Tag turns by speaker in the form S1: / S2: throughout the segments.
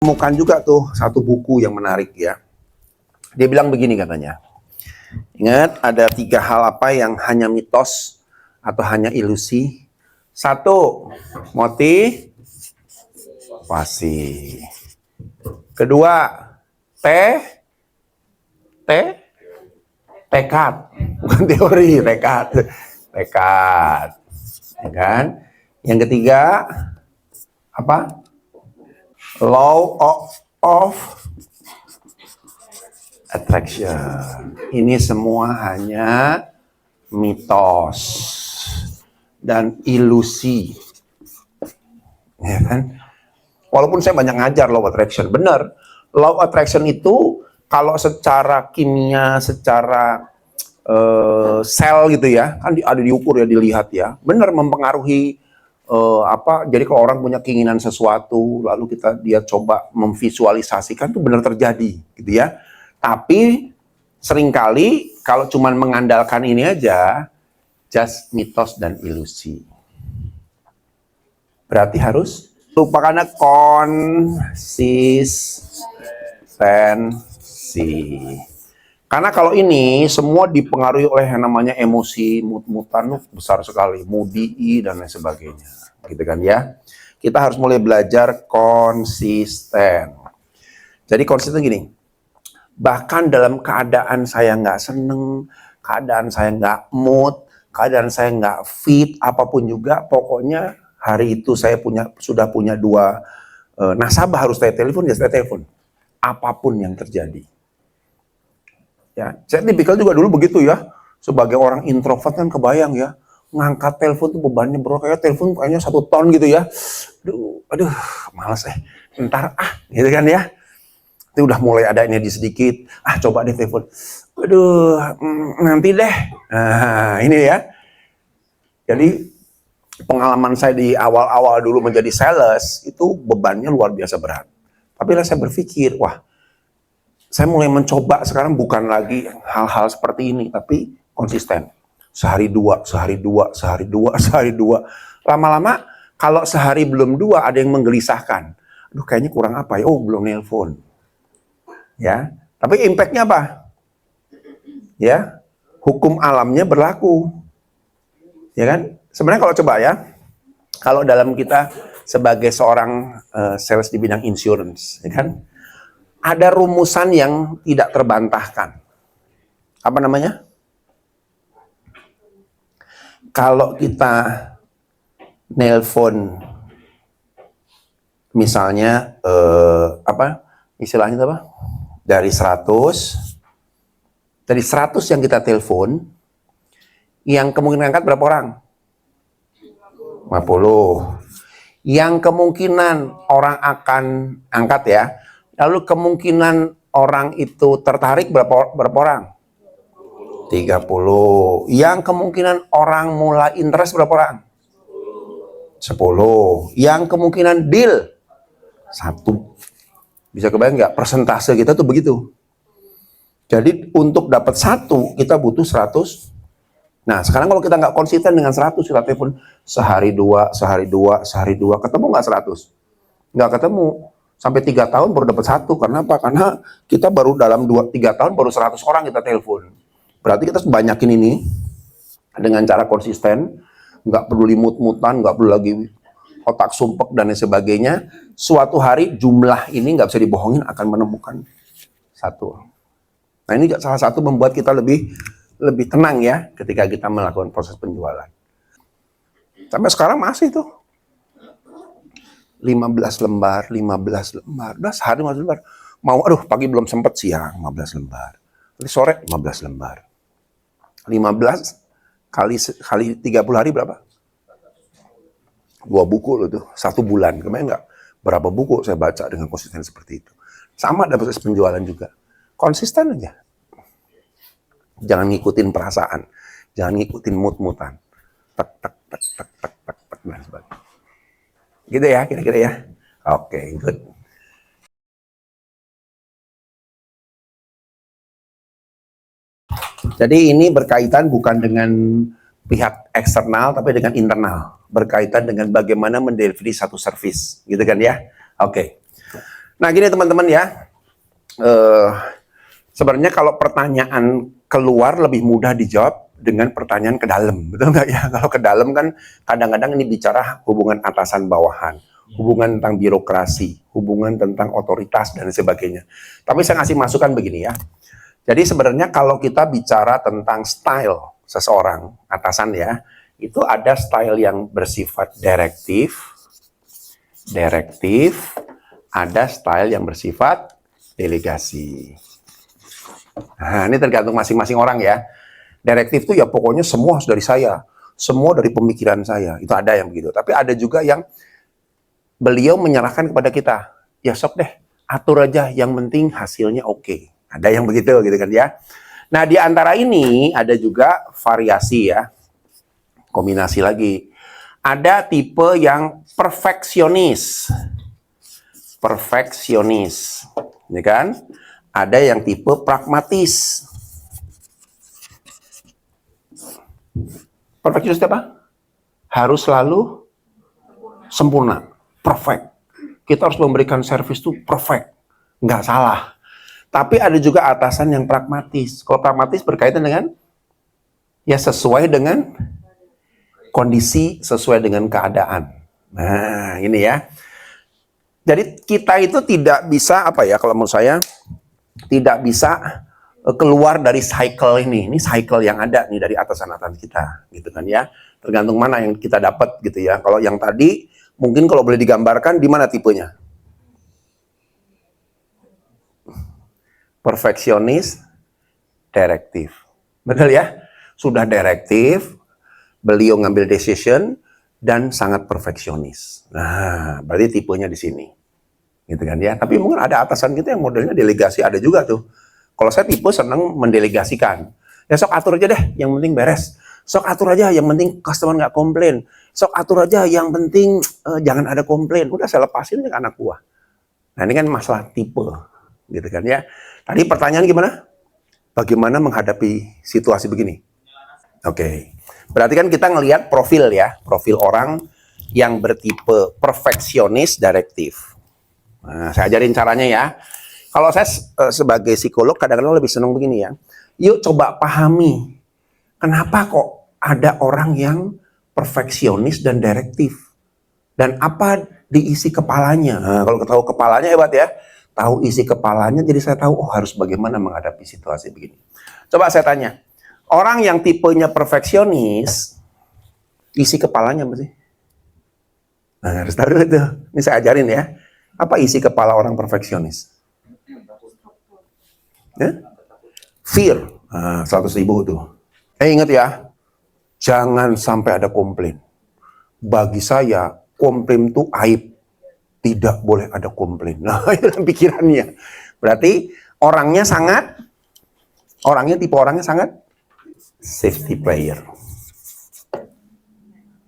S1: Temukan juga tuh satu buku yang menarik ya. Dia bilang begini katanya. Ingat, ada 3 hal apa yang hanya mitos atau hanya ilusi. 1, motivasi. Kedua, tekad. Bukan teori, tekad. Ya kan? Yang ketiga, apa? Law of attraction. Ini semua hanya mitos dan ilusi. Ya kan? Walaupun saya banyak ngajar law of attraction, benar. Law of attraction itu kalau secara kimia, secara sel gitu ya, kan ada diukur ya, dilihat ya, benar mempengaruhi jadi kalau orang punya keinginan sesuatu, lalu dia coba memvisualisasikan, itu benar terjadi, gitu ya. Tapi seringkali kalau cuma mengandalkan ini aja, just mitos dan ilusi. Berarti harus lupakannya konsistensi. Karena kalau ini semua dipengaruhi oleh yang namanya emosi, mood-moodan besar sekali, moody dan lain sebagainya, gitu kan ya. Kita harus mulai belajar konsisten. Jadi konsisten gini, bahkan dalam keadaan saya nggak seneng, keadaan saya nggak mood, keadaan saya nggak fit, apapun juga, pokoknya hari itu saya sudah punya 2 nasabah harus saya telepon, ya saya telepon, apapun yang terjadi. Ya, saya tipikal juga dulu begitu ya. Sebagai orang introvert kan kebayang ya, ngangkat telepon tuh bebannya bro, kayak telepon kayaknya 1 ton gitu ya. Aduh, malas ntar gitu kan ya. Itu udah mulai ada ini sedikit, coba deh telepon. Aduh, nanti deh. Nah, ini ya. Jadi pengalaman saya di awal-awal dulu menjadi sales itu bebannya luar biasa berat. Tapi lah saya berpikir, wah, saya mulai mencoba sekarang bukan lagi hal-hal seperti ini, tapi konsisten. Sehari 2, sehari 2, sehari 2, sehari 2. Lama-lama kalau sehari belum 2 ada yang menggelisahkan. Aduh, kayaknya kurang apa ya? Oh, belum nelpon. Ya, tapi impact-nya apa? Ya, hukum alamnya berlaku. Ya kan? Sebenarnya kalau coba ya, kalau dalam kita sebagai seorang sales di bidang insurance, ya kan? Ada rumusan yang tidak terbantahkan. Apa namanya? Kalau kita nelpon, misalnya istilahnya apa? Dari 100 yang kita telepon, yang kemungkinan angkat berapa orang? 50. Yang kemungkinan orang akan angkat ya. Lalu kemungkinan orang itu tertarik berapa orang? 30. Yang kemungkinan orang mulai interest berapa orang? 10. Yang kemungkinan deal 1. Bisa kebayang nggak? Persentase kita tuh begitu. Jadi untuk dapat 1 kita butuh 100. Nah sekarang kalau kita nggak konsisten dengan 100, kita telepon sehari 2, sehari 2, sehari 2, ketemu nggak 100? Nggak ketemu. Sampai 3 tahun baru dapat 1. Karena apa? Karena kita baru dalam 2-3 tahun baru 100 orang kita telepon. Berarti kita banyakin ini dengan cara konsisten, nggak perlu limut-mutan, nggak perlu lagi otak sumpek dan lain sebagainya. Suatu hari jumlah ini nggak bisa dibohongin akan menemukan 1. Nah ini salah satu membuat kita lebih tenang ya ketika kita melakukan proses penjualan. Sampai sekarang masih tuh. 15 lembar, udah sehari 15 lembar. Pagi belum sempat, siang 15 lembar. Nanti sore 15 lembar. 15 kali 30 hari berapa? 2 buku loh tuh, 1 bulan. Kebayang nggak? Berapa buku saya baca dengan konsisten seperti itu. Sama dalam proses penjualan juga. Konsisten aja. Jangan ngikutin perasaan. Jangan ngikutin mood-moodan. Tak, dan sebagainya. Gitu ya, kira-kira ya. Oke, good. Jadi ini berkaitan bukan dengan pihak eksternal, tapi dengan internal. Berkaitan dengan bagaimana mendelivery satu service. Gitu kan ya? Oke. Nah gini teman-teman ya, eh, sebenarnya kalau pertanyaan keluar lebih mudah dijawab dengan pertanyaan ke dalam, betul nggak ya? Kalau ke dalam kan kadang-kadang ini bicara hubungan atasan bawahan, hubungan tentang birokrasi, hubungan tentang otoritas dan sebagainya. Tapi saya ngasih masukan begini ya. Jadi sebenarnya kalau kita bicara tentang style seseorang atasan ya, itu ada style yang bersifat direktif, ada style yang bersifat delegasi. Nah, ini tergantung masing-masing orang ya. Direktif itu ya pokoknya semua harus dari saya, semua dari pemikiran saya. Itu ada yang begitu. Tapi ada juga yang beliau menyerahkan kepada kita. Ya sok deh, atur aja, yang penting hasilnya oke. Ada yang begitu gitu kan ya. Nah, di antara ini ada juga variasi ya. Kombinasi lagi. Ada tipe yang perfeksionis. Perfeksionis. Ya kan? Ada yang tipe pragmatis. Perfeksionis itu apa? Harus selalu sempurna, perfect. Kita harus memberikan servis itu perfect, nggak salah. Tapi ada juga atasan yang pragmatis. Kalau pragmatis berkaitan dengan ya sesuai dengan kondisi, sesuai dengan keadaan. Nah, ini ya. Jadi kita itu tidak bisa apa ya, kalau menurut saya tidak bisa keluar dari cycle ini. Ini cycle yang ada nih dari atasan-atasan kita, gitu kan ya. Tergantung mana yang kita dapat gitu ya. Kalau yang tadi mungkin kalau boleh digambarkan di mana tipenya? Perfeksionis, direktif. Betul ya? Sudah direktif, beliau ngambil decision dan sangat perfeksionis. Nah, berarti tipenya di sini. Gitu kan ya. Tapi mungkin ada atasan kita yang modelnya delegasi, ada juga tuh. Kalau saya tipe senang mendelegasikan. Ya sok atur aja deh, yang penting beres. Sok atur aja, yang penting customer nggak komplain. Sok atur aja, yang penting jangan ada komplain. Udah saya lepasin ke anak buah. Nah ini kan masalah tipe, gitu kan ya. Tadi pertanyaan gimana? Bagaimana menghadapi situasi begini? Oke. Berarti kan kita ngelihat profil ya, profil orang yang bertipe perfeksionis direktif. Nah, saya ajarin caranya ya. Kalau saya sebagai psikolog kadang-kadang lebih senang begini ya. Yuk coba pahami, kenapa kok ada orang yang perfeksionis dan direktif? Dan apa diisi kepalanya? Nah, kalau tahu kepalanya hebat ya. Tahu isi kepalanya, jadi saya tahu harus bagaimana menghadapi situasi begini. Coba saya tanya, orang yang tipenya perfeksionis, isi kepalanya apa sih? Nah, harus tahu itu. Ini saya ajarin ya. Apa isi kepala orang perfeksionis? Ya? Fear. Nah, 100.000 tuh. Ingat ya, jangan sampai ada komplain. Bagi saya, komplain itu aib. Tidak boleh ada komplain. Nah, itu pikirannya. Berarti tipe orangnya sangat safety player.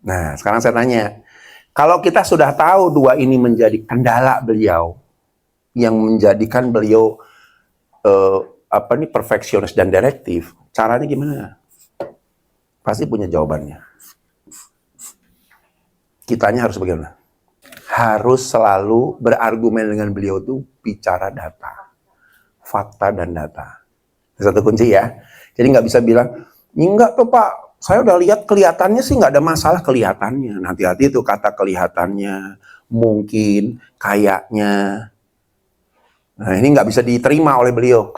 S1: Nah, sekarang saya tanya, kalau kita sudah tahu dua ini menjadi kendala beliau, yang menjadikan beliau perfeksionis dan direktif, caranya gimana? Pasti punya jawabannya. Kitanya harus bagaimana? Harus selalu berargumen dengan beliau tuh bicara data, fakta dan data. Satu kunci ya. Jadi nggak bisa bilang, enggak tuh Pak, saya udah lihat kelihatannya sih nggak ada masalah kelihatannya. Hati-hati tuh kata kelihatannya, mungkin, kayaknya. Nah ini nggak bisa diterima oleh beliau.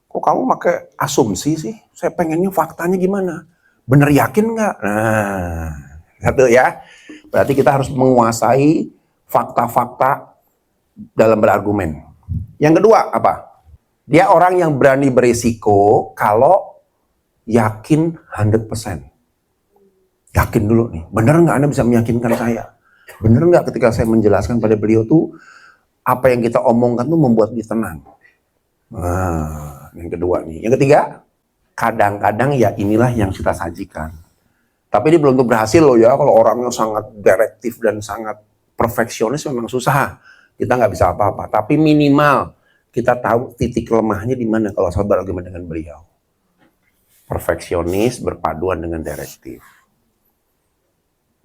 S1: Kok kamu pakai asumsi sih? Saya pengennya faktanya gimana? Bener yakin nggak? Nah, satu ya. Berarti kita harus menguasai fakta-fakta dalam berargumen. Yang kedua apa? Dia orang yang berani berisiko kalau yakin 100%. Yakin dulu nih, bener nggak Anda bisa meyakinkan saya? Bener nggak ketika saya menjelaskan pada beliau tuh, apa yang kita omongkan tuh membuat dia tenang? Nah, yang kedua nih. Yang ketiga, kadang-kadang ya inilah yang kita sajikan. Tapi ini belum tentu berhasil loh ya, kalau orangnya sangat direktif dan sangat perfeksionis memang susah. Kita nggak bisa apa-apa. Tapi minimal kita tahu titik lemahnya di mana kalau saya berargumen dengan beliau. Perfeksionis berpaduan dengan direktif.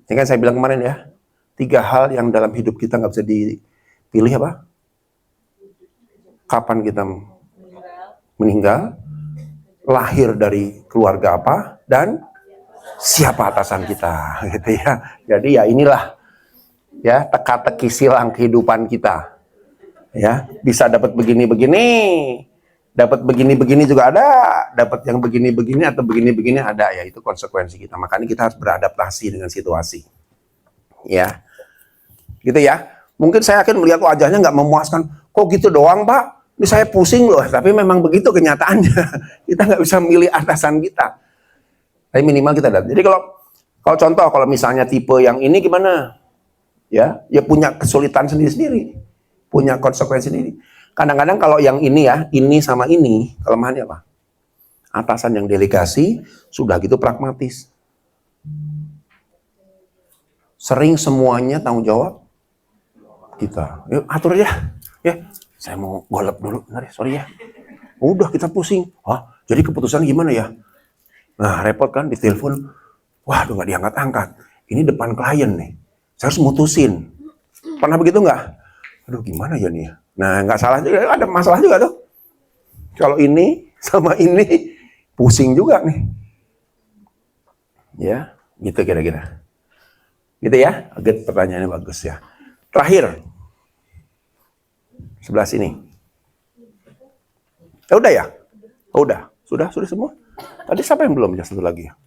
S1: Ini kan saya bilang kemarin ya, 3 hal yang dalam hidup kita nggak bisa dipilih apa? kapan kita meninggal, lahir dari keluarga apa, dan siapa atasan kita, gitu ya. Jadi ya inilah ya teka-teki silang kehidupan kita. Ya, bisa dapat begini-begini, dapat begini-begini juga ada, dapat yang begini-begini atau begini-begini ada, ya itu konsekuensi kita. Makanya kita harus beradaptasi dengan situasi. Ya. Gitu ya. Mungkin saya akan melihat wajahnya nggak memuaskan. Kok gitu doang, Pak? Ini saya pusing loh. Tapi memang begitu kenyataannya. Kita nggak bisa milih atasan kita. Tapi minimal kita lihat. Jadi kalau contoh, kalau misalnya tipe yang ini gimana? Ya punya kesulitan sendiri-sendiri. Punya konsekuensi sendiri. Kadang-kadang kalau yang ini ya, ini sama ini, kelemahannya apa? Atasan yang delegasi, sudah gitu pragmatis. Sering semuanya tanggung jawab kita. Yuk atur aja. Ya, saya mau golep dulu. Bentar ya, sorry ya. Udah kita pusing. Wah, jadi keputusan gimana ya? Nah, repot kan ditelepon. Wah, udah nggak diangkat-angkat. Ini depan klien nih. Saya harus mutusin. Pernah begitu nggak? Aduh, gimana ya nih? Nah, nggak salah juga. Ada masalah juga tuh. Kalau ini sama ini pusing juga nih. Ya, gitu kira-kira. Gitu ya? Agak pertanyaannya bagus ya. Terakhir. Sebelah sini. Udah ya? Udah. Sudah semua? Tadi siapa yang belum? Ya, satu lagi ya.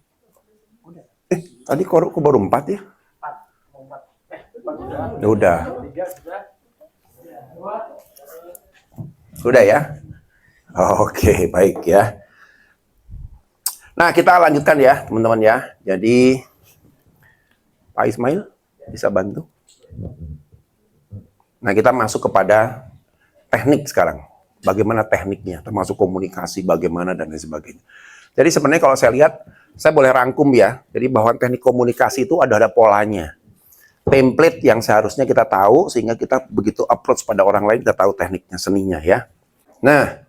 S1: Tadi kok baru 4 ya? Ya udah. Udah ya? Oke, baik ya. Nah, kita lanjutkan ya, teman-teman ya. Jadi, Pak Ismail bisa bantu? Nah, kita masuk kepada teknik sekarang. Bagaimana tekniknya, termasuk komunikasi, bagaimana, dan lain sebagainya. Jadi sebenarnya kalau saya lihat, saya boleh rangkum ya. Jadi bahwa teknik komunikasi itu ada polanya. Template yang seharusnya kita tahu, sehingga kita begitu approach pada orang lain, kita tahu tekniknya, seninya ya. Nah,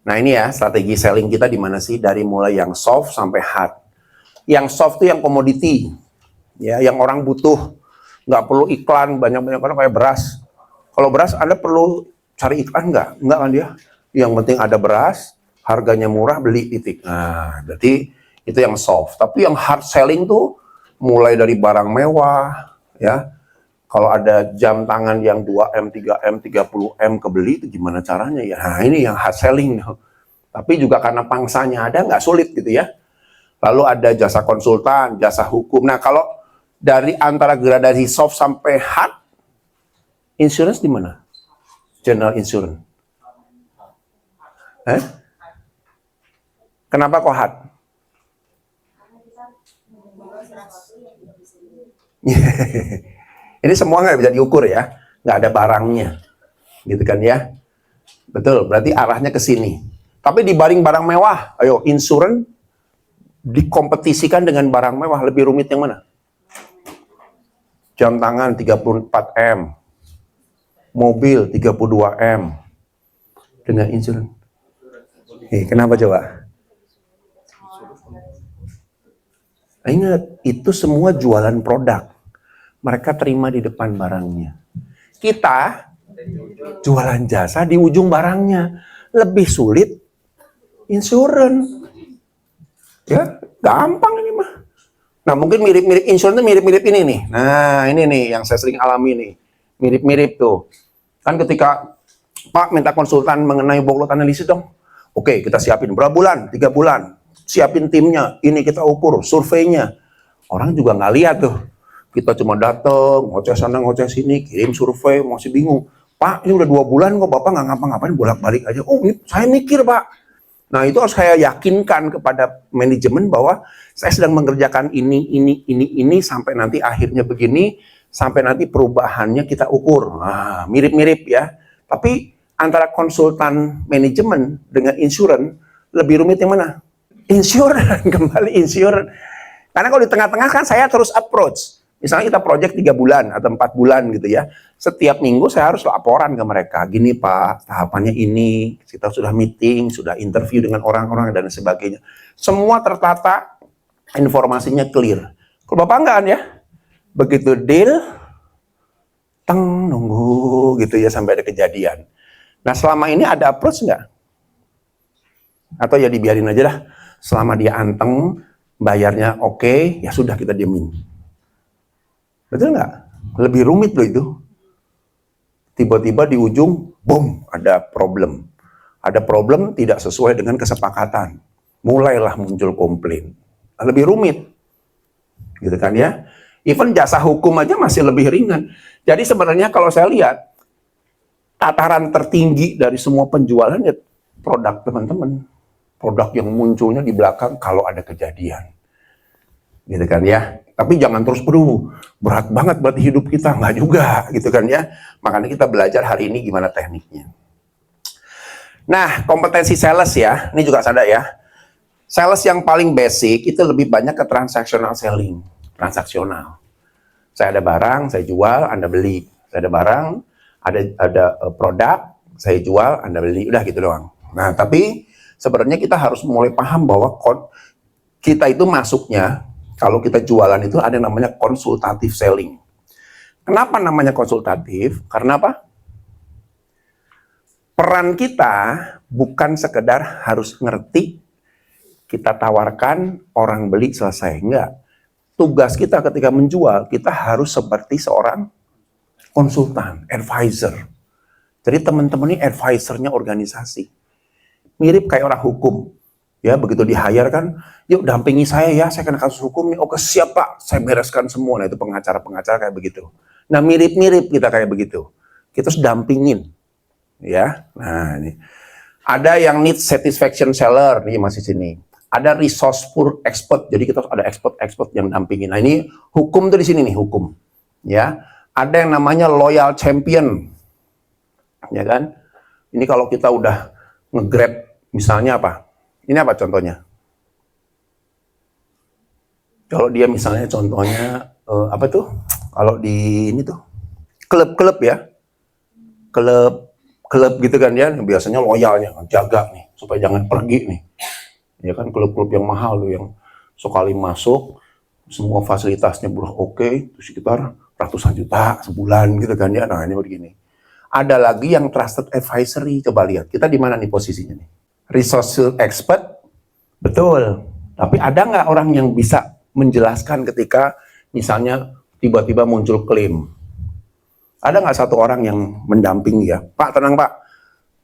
S1: Nah ini ya, strategi selling kita di mana sih? Dari mulai yang soft sampai hard. Yang soft itu yang komoditi. Ya, yang orang butuh. Nggak perlu iklan, banyak-banyak orang kayak beras. Kalau beras, Anda perlu cari iklan nggak? Nggak kan dia? Yang penting ada beras, harganya murah, beli titik. Nah, berarti itu yang soft. Tapi yang hard selling tuh mulai dari barang mewah, ya. Kalau ada jam tangan yang 2M, 3M, 30M kebeli itu gimana caranya ya? Nah, ini yang hard selling. Tapi juga karena pangsanya ada, nggak sulit gitu ya. Lalu ada jasa konsultan, jasa hukum. Nah, kalau dari antara gradasi soft sampai hard, insurance di mana? General insurance. Kenapa kok hard? Ini semua nggak bisa diukur ya, nggak ada barangnya, gitu kan ya? Betul, berarti arahnya ke sini. Tapi dibanding barang mewah, ayo insurance dikompetisikan dengan barang mewah, lebih rumit yang mana? Jam tangan 34M, mobil 32M, dengan insurance. Kenapa coba? Ingat, itu semua jualan produk. Mereka terima di depan barangnya. Kita jualan jasa di ujung barangnya. Lebih sulit insurance. Ya, gampang ini mah. Nah, mungkin mirip-mirip insurance itu mirip-mirip ini nih. Nah, ini nih yang saya sering alami nih. Mirip-mirip tuh. Kan ketika Pak minta konsultan mengenai backlog analisis dong. Oke, kita siapin berapa bulan? 3 bulan. Siapin timnya. Ini kita ukur surveinya. Orang juga nggak lihat tuh. Kita cuma datang, ngoceh sana, ngoceh sini, kirim survei, masih bingung. Pak, ini udah 2 bulan kok Bapak nggak ngapa-ngapain, bolak-balik aja. Oh, ini saya mikir, Pak. Nah, itu harus saya yakinkan kepada manajemen bahwa saya sedang mengerjakan ini, sampai nanti akhirnya begini, sampai nanti perubahannya kita ukur. Nah, mirip-mirip ya. Tapi antara konsultan manajemen dengan insurance, lebih rumit yang mana? Insurance, kembali insurance. Karena kalau di tengah-tengah kan saya terus approach. Misalnya kita project 3 bulan atau 4 bulan gitu ya. Setiap minggu saya harus laporan ke mereka. Gini Pak, tahapannya ini. Kita sudah meeting, sudah interview dengan orang-orang dan sebagainya. Semua tertata, informasinya clear. Kalau Bapak enggak kan ya? Begitu deal, nunggu gitu ya sampai ada kejadian. Nah selama ini ada approach nggak? Atau ya dibiarin aja dah, selama dia anteng, bayarnya oke, ya sudah kita diemin. Betul nggak? Lebih rumit loh itu. Tiba-tiba di ujung, boom, ada problem. Ada problem tidak sesuai dengan kesepakatan. Mulailah muncul komplain. Lebih rumit. Gitu kan ya? Even jasa hukum aja masih lebih ringan. Jadi sebenarnya kalau saya lihat, tataran tertinggi dari semua penjualan ya produk teman-teman. Produk yang munculnya di belakang kalau ada kejadian. Gitu kan ya. Tapi jangan terus berat banget buat hidup kita. Nggak juga gitu kan ya. Makanya kita belajar hari ini gimana tekniknya. Nah, kompetensi sales ya. Ini juga sadar ya. Sales yang paling basic itu lebih banyak ke transactional selling. Transaksional. Saya ada barang, saya jual, Anda beli. Saya ada barang, ada produk, saya jual, Anda beli. Udah gitu doang. Nah, tapi sebenarnya kita harus mulai paham bahwa kita itu masuknya, kalau kita jualan itu ada yang namanya konsultatif selling. Kenapa namanya konsultatif? Karena apa? Peran kita bukan sekedar harus ngerti, kita tawarkan, orang beli, selesai. Enggak. Tugas kita ketika menjual, kita harus seperti seorang konsultan, advisor. Jadi teman-teman ini advisornya organisasi. Mirip kayak orang hukum. Ya, begitu di-hire kan, yuk dampingi saya ya, saya kena kasus hukum nih. Oke, siap Pak, saya bereskan semua. Nah, itu pengacara-pengacara kayak begitu. Nah, mirip-mirip kita kayak begitu. Kita harus dampingin. Ya, nah ini. Ada yang need satisfaction seller, nih masih sini. Ada resourceful expert, jadi kita ada expert yang dampingin. Nah ini hukum tuh di sini nih, hukum. Ya, ada yang namanya loyal champion, ya kan? Ini kalau kita udah nge-grab, misalnya apa? Ini apa contohnya? Kalau dia misalnya contohnya apa tuh? Kalau di ini tuh klub-klub ya, klub gitu kan ya, biasanya loyalnya jaga nih supaya jangan pergi nih. Ya kan klub-klub yang mahal tuh yang sekali masuk semua fasilitasnya udah oke, itu sekitar ratusan juta sebulan gitu kan ya. Nah ini begini. Ada lagi yang trusted advisory, coba lihat kita di mana nih posisinya nih. Resource expert, betul. Tapi ada nggak orang yang bisa menjelaskan ketika misalnya tiba-tiba muncul klaim? Ada nggak satu orang yang mendampingi ya? Pak tenang Pak,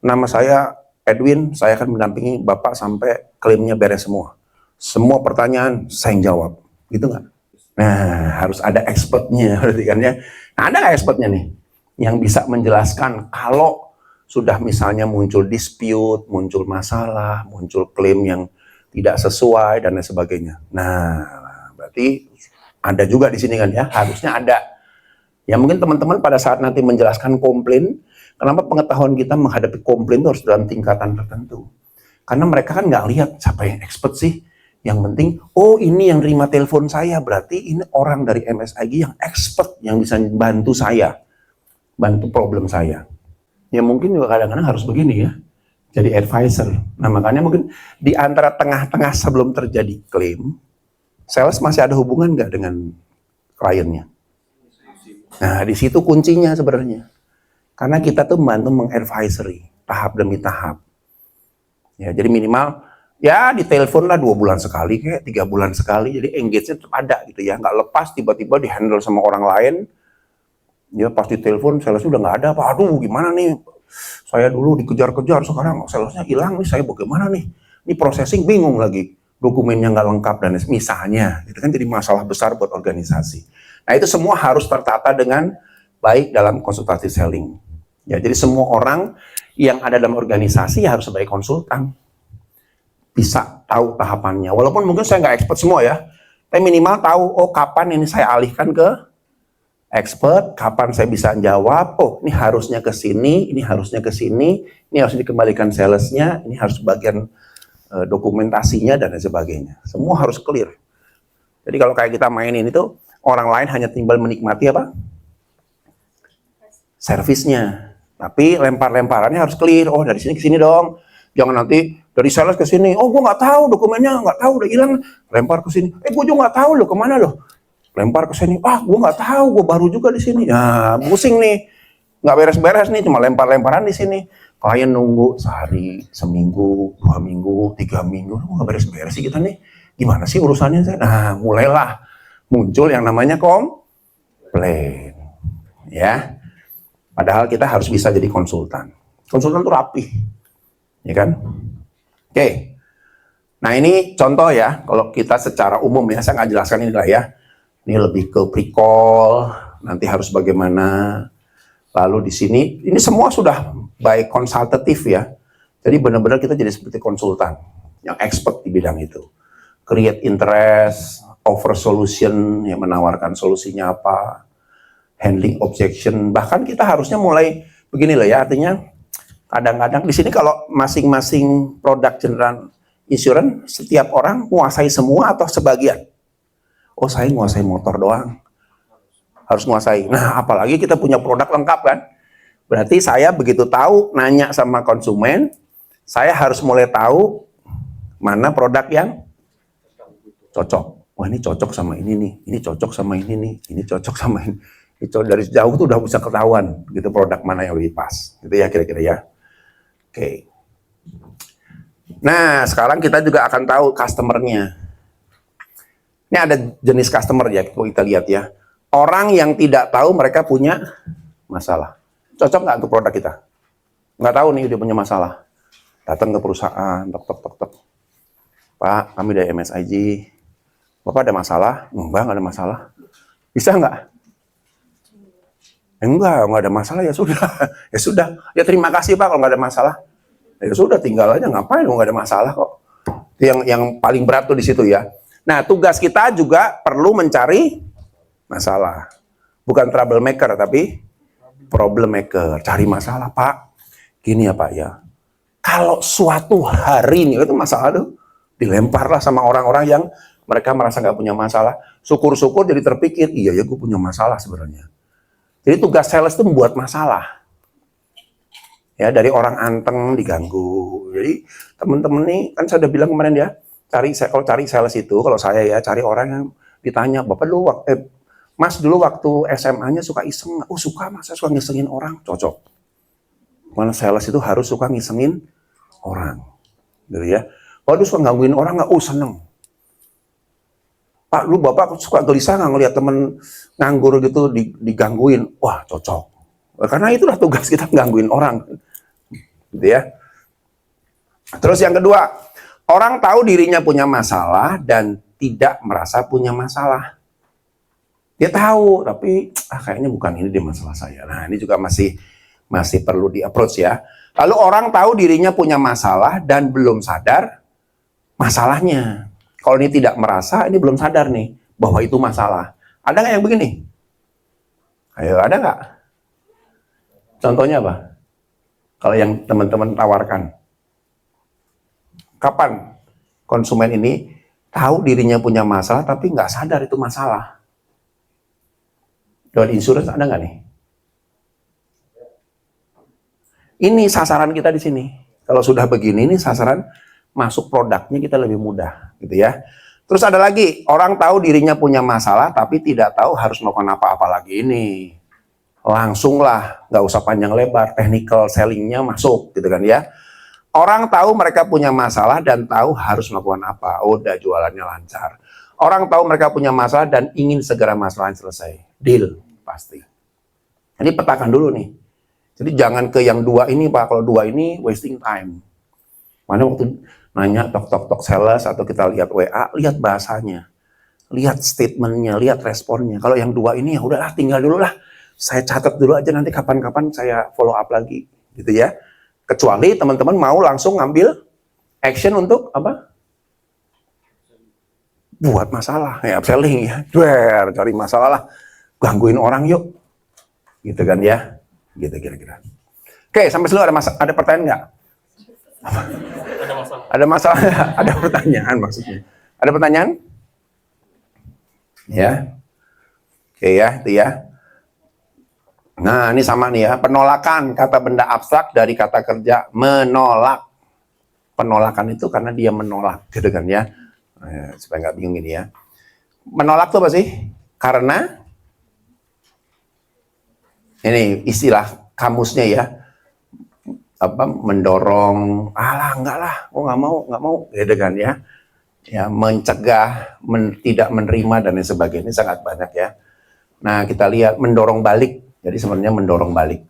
S1: nama saya Edwin, saya akan mendampingi Bapak sampai klaimnya beres semua. Semua pertanyaan saya yang jawab, gitu nggak? Nah, harus ada expertnya, berarti kan ya. Nah, ada nggak expertnya nih yang bisa menjelaskan kalau sudah misalnya muncul dispute, muncul masalah, muncul klaim yang tidak sesuai dan lain sebagainya. Nah, berarti ada juga di sini kan ya, harusnya ada. Ya mungkin teman-teman pada saat nanti menjelaskan komplain, kenapa pengetahuan kita menghadapi komplain itu harus dalam tingkatan tertentu. Karena mereka kan nggak lihat siapa yang expert sih. Yang penting, oh ini yang terima telepon saya, berarti ini orang dari MSIG yang expert, yang bisa bantu saya, bantu problem saya. Ya mungkin juga kadang-kadang harus begini ya, jadi advisor. Nah makanya mungkin di antara tengah-tengah sebelum terjadi klaim, sales masih ada hubungan nggak dengan kliennya? Nah, di situ kuncinya sebenarnya. Karena kita tuh membantu mengadvisory tahap demi tahap. Ya, jadi minimal ya ditelepon lah 2 bulan sekali kayak 3 bulan sekali. Jadi engage-nya tetap ada gitu ya. Nggak lepas tiba-tiba di-handle sama orang lain. Ya pasti telepon salesnya udah nggak ada. Pak, aduh gimana nih? Saya dulu dikejar-kejar, sekarang salesnya hilang nih. Saya bagaimana nih? Ini processing bingung lagi. Dokumennya nggak lengkap dan misalnya. Itu kan jadi masalah besar buat organisasi. Nah itu semua harus tertata dengan baik dalam konsultasi selling. Ya, jadi semua orang yang ada dalam organisasi harus sebagai konsultan. Bisa tahu tahapannya. Walaupun mungkin saya nggak expert semua ya. Tapi minimal tahu, oh kapan ini saya alihkan ke expert, kapan saya bisa jawab, oh ini harusnya ke sini, ini harusnya ke sini, ini harus dikembalikan salesnya, ini harus bagian dokumentasinya dan lain sebagainya. Semua harus clear. Jadi kalau kayak kita mainin itu, orang lain hanya tinggal menikmati apa? Servisnya. Tapi lempar-lemparannya harus clear. Oh dari sini ke sini dong. Jangan nanti dari sales ke sini. Oh gue nggak tahu dokumennya, nggak tahu udah hilang. Lempar ke sini. Gue juga nggak tahu loh kemana loh. lempar ke sini. Ah, gue nggak tahu, gue baru juga di sini. Nah, pusing nih, nggak beres-beres nih, cuma lempar-lemparan di sini. Klien nunggu sehari, seminggu, 2 minggu, 3 minggu, nggak beres-beres sih kita nih. Gimana sih urusannya? Nah, mulailah muncul yang namanya komplain, ya. Padahal kita harus bisa jadi konsultan. Konsultan tuh rapi, ya kan? Oke. Nah ini contoh ya, kalau kita secara umum ya, saya nggak jelaskan ini lah ya. Ini lebih ke pre-call, nanti harus bagaimana. Lalu di sini, ini semua sudah by konsultatif ya. Jadi benar-benar kita jadi seperti konsultan, yang expert di bidang itu. Create interest, offer solution, yang menawarkan solusinya apa, handling objection. Bahkan kita harusnya mulai begini loh ya, artinya kadang-kadang di sini kalau masing-masing produk general insurance, setiap orang menguasai semua atau sebagian. Oh, saya menguasai motor doang. Harus menguasai. Nah, apalagi kita punya produk lengkap kan. Berarti saya begitu tahu, nanya sama konsumen, saya harus mulai tahu mana produk yang cocok. Wah, ini cocok sama ini nih, ini cocok sama ini nih, ini cocok sama ini. Itu dari jauh tuh udah bisa ketahuan gitu produk mana yang lebih pas. Gitu ya kira-kira ya. Oke. Nah, sekarang kita juga akan tahu customer-nya. Ini ada jenis customer ya, kita lihat ya. Orang yang tidak tahu mereka punya masalah. Cocok nggak untuk produk kita? Nggak tahu nih dia punya masalah. Datang ke perusahaan, tok. Pak, kami dari MSIG. Bapak ada masalah? Enggak, nggak ada masalah. Bisa nggak? Enggak ada masalah, ya sudah. Ya sudah. Ya terima kasih Pak kalau nggak ada masalah. Ya sudah, tinggal aja, ngapain, nggak ada masalah kok. Yang paling berat tuh di situ ya. Nah, tugas kita juga perlu mencari masalah. Bukan troublemaker, tapi problem maker. Cari masalah, Pak. Gini ya Pak ya. Kalau suatu hari nih, itu masalah tuh dilemparlah sama orang-orang yang mereka merasa nggak punya masalah. Syukur-syukur jadi terpikir, iya ya gue punya masalah sebenarnya. Jadi tugas sales itu membuat masalah. Ya, dari orang anteng diganggu. Jadi teman-teman nih, kan saya udah bilang kemarin ya, kalau cari sales itu, kalau saya ya cari orang yang ditanya, Bapak dulu Mas dulu waktu SMA-nya suka iseng? Oh suka Mas, saya suka ngisengin orang, cocok. Mana sales itu harus suka ngisengin orang, gitu ya. Waduh suka gangguin orang nggak? Oh seneng. Pak, lu Bapak suka gelisah nggak ngelihat temen nganggur gitu digangguin? Wah cocok. Karena itulah tugas kita gangguin orang. Gitu ya. Terus yang kedua, orang tahu dirinya punya masalah dan tidak merasa punya masalah. Dia tahu, tapi kayaknya bukan ini deh masalah saya. Nah, ini juga masih perlu di-approach ya. Lalu orang tahu dirinya punya masalah dan belum sadar masalahnya. Kalau ini tidak merasa, ini belum sadar nih bahwa itu masalah. Ada nggak yang begini? Ayo, ada nggak? Contohnya apa? Kalau yang teman-teman tawarkan. Kapan konsumen ini tahu dirinya punya masalah tapi nggak sadar itu masalah? Lewat insurance ada nggak nih? Ini sasaran kita di sini. Kalau sudah begini, ini sasaran masuk produknya kita lebih mudah, gitu ya. Terus ada lagi, orang tahu dirinya punya masalah tapi tidak tahu harus melakukan apa-apa lagi ini. Langsunglah, nggak usah panjang lebar, technical sellingnya masuk gitu kan ya. Orang tahu mereka punya masalah dan tahu harus melakukan apa. Udah jualannya lancar. Orang tahu mereka punya masalah dan ingin segera masalahnya selesai. Deal, pasti. Ini petakan dulu nih. Jadi jangan ke yang dua ini Pak, kalau dua ini wasting time. Mana waktu nanya tok sales atau kita lihat WA, lihat bahasanya. Lihat statementnya, lihat responnya. Kalau yang dua ini ya udahlah tinggal dulu lah. Saya catat dulu aja nanti kapan-kapan saya follow up lagi, gitu ya. Kecuali teman-teman mau langsung ngambil action untuk apa? Buat masalah, ya upselling ya. Cari masalah lah, gangguin orang yuk, gitu kan ya, gitu kira-kira. Oke, sampai sini ada pertanyaan nggak? Ada masalah, ada pertanyaan maksudnya. Ada pertanyaan? Ya, oke ya, itu ya. Nah, ini sama nih ya, penolakan kata benda abstrak dari kata kerja menolak. Penolakan itu karena dia menolak, gitu kan ya. Supaya nggak bingung ini ya. Menolak tuh apa sih? Karena ini istilah kamusnya ya, mendorong, enggak lah, nggak mau, gitu kan ya. Ya, mencegah, tidak menerima dan lain sebagainya, ini sangat banyak ya. Nah, kita lihat mendorong balik. Jadi sebenarnya mendorong balik.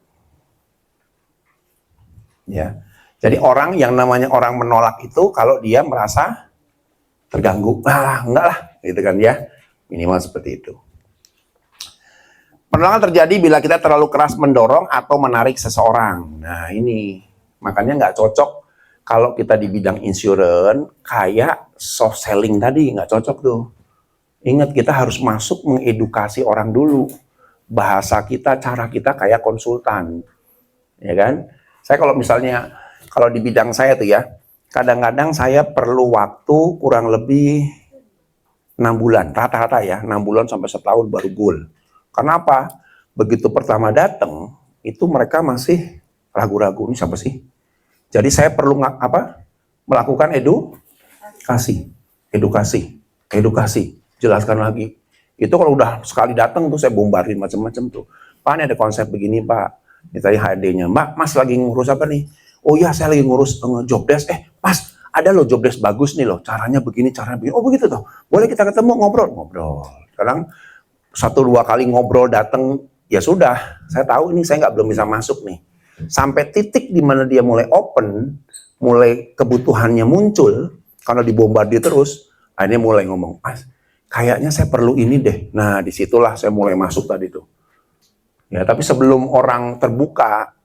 S1: Ya. Jadi orang yang namanya orang menolak itu kalau dia merasa terganggu, enggak lah, gitu kan ya. Minimal seperti itu. Penolakan terjadi bila kita terlalu keras mendorong atau menarik seseorang. Nah, ini makanya nggak cocok kalau kita di bidang insurance kayak soft selling tadi, nggak cocok tuh. Ingat, kita harus masuk mengedukasi orang dulu. Bahasa kita, cara kita kayak konsultan. Ya kan? Saya kalau misalnya, kalau di bidang saya tuh ya, kadang-kadang saya perlu waktu kurang lebih 6 bulan, rata-rata ya, 6 bulan sampai setahun baru goal. Karena apa? Begitu pertama datang, itu mereka masih ragu-ragu, ini siapa sih? Jadi saya perlu melakukan edukasi, jelaskan lagi. Itu kalau udah sekali datang tuh saya bombarin macam-macam tuh. Pak, ini ada konsep begini Pak. Ini tadi HRD-nya, Mbak, Mas lagi ngurus apa nih? Oh iya, saya lagi ngurus job desk. Mas, ada loh job desk bagus nih loh, caranya begini. Oh begitu tuh, boleh kita ketemu ngobrol. Sekarang 1-2 kali ngobrol datang, ya sudah, saya tahu ini saya belum bisa masuk nih. Sampai titik di mana dia mulai open, mulai kebutuhannya muncul, karena dibombardir terus, akhirnya mulai ngomong, Mas, kayaknya saya perlu ini deh. Nah, disitulah saya mulai masuk tadi tuh. Ya, tapi sebelum orang terbuka,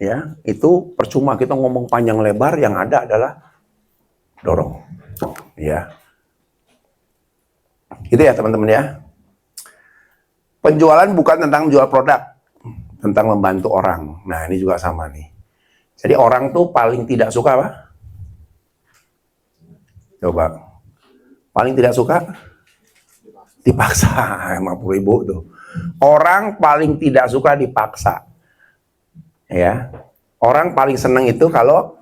S1: ya itu percuma kita ngomong panjang lebar, yang ada adalah dorong. Ya, gitu ya teman-teman ya. Penjualan bukan tentang menjual produk, tentang membantu orang. Nah, ini juga sama nih. Jadi orang tuh paling tidak suka apa? Coba. Paling tidak suka? Dipaksa. 50.000 tuh. Orang paling tidak suka dipaksa. Ya. Orang paling seneng itu kalau,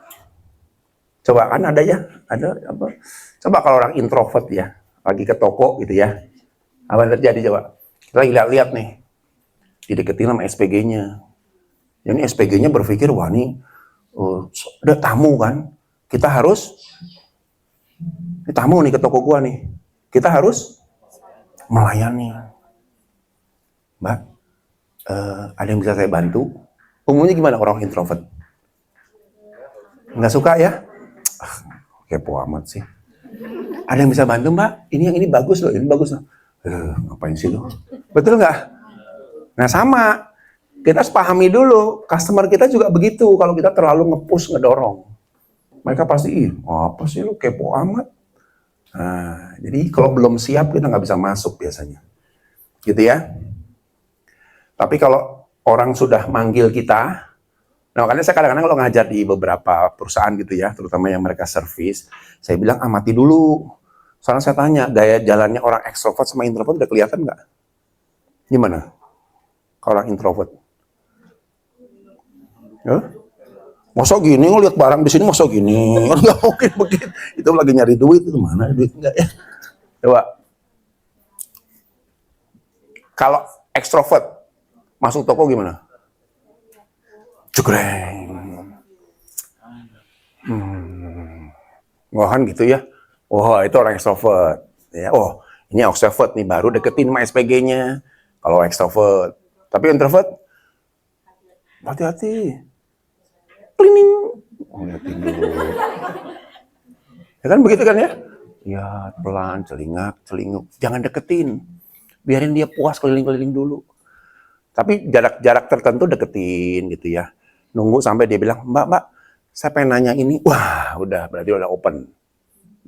S1: coba kan ada apa? Coba kalau orang introvert ya, lagi ke toko gitu ya. Apa yang terjadi coba? Kita lagi lihat nih, dideketin sama SPG-nya. Ini SPG-nya berpikir, wah ini ada tamu kan, kita harus, ini tamu nih ke toko gua nih, kita harus melayani. Mbak, ada yang bisa saya bantu? Umumnya gimana orang introvert? Nggak suka ya? Kepo amat sih. Ada yang bisa bantu Mbak? Ini bagus loh, ini bagus loh. Ngapain sih lo? Betul nggak? Nah sama, kita harus pahami dulu, customer kita juga begitu. Kalau kita terlalu nge-push, ngedorong, mereka pasti, apa sih lu kepo amat. Nah, jadi kalau belum siap kita nggak bisa masuk biasanya, gitu ya. Tapi kalau orang sudah manggil kita, nah makanya saya kadang-kadang kalau ngajar di beberapa perusahaan gitu ya, terutama yang mereka servis, saya bilang amati dulu. Soalnya saya tanya, gaya jalannya orang ekstrovert sama introvert udah kelihatan nggak? Gimana? Kalau orang introvert? Ya? Masa gini ngeliat barang di sini masa gini? Nggak mungkin begitu. Itu lagi nyari duit, itu mana duit enggak ya? Coba. Kalau ekstrovert masuk toko gimana? Cegreng. Wah kan gitu ya. Oh itu orang ekstrovert. Ya, oh ini ekstrovert nih, baru deketin sama SPG-nya. Kalau ekstrovert. Tapi introvert, hati-hati. Klining. Oh, liatin dulu. Ya kan begitu kan ya? Ya pelan, celinguk. Jangan deketin. Biarin dia puas keliling-keliling dulu. Tapi jarak tertentu deketin gitu ya. Nunggu sampai dia bilang, Mbak, saya pengen nanya ini. Wah, udah, berarti udah open.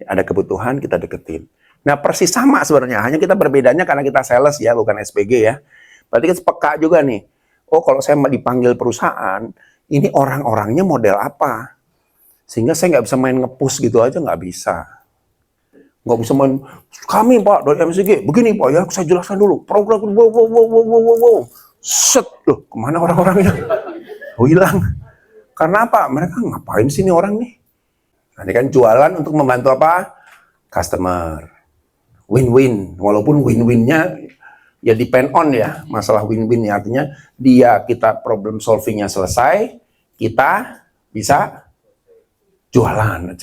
S1: Ada kebutuhan, kita deketin. Nah, persis sama sebenarnya. Hanya kita berbedanya karena kita sales ya, bukan SPG ya. Berarti kan peka juga nih. Oh, kalau saya dipanggil perusahaan, ini orang-orangnya model apa? Sehingga saya nggak bisa main nge-push gitu aja, nggak bisa. Nggak bisa main, kami Pak, dari MCG, begini Pak ya, saya jelaskan dulu. Program, wow. Set, loh, kemana orang-orangnya? Oh, hilang. Karena apa? Mereka ngapain sih nih orang nih? Nah, ini kan jualan untuk membantu apa? Customer. win-win. Walaupun win-winnya ya depend on ya, masalah win-win ya, artinya kita problem solvingnya selesai, kita bisa jualan.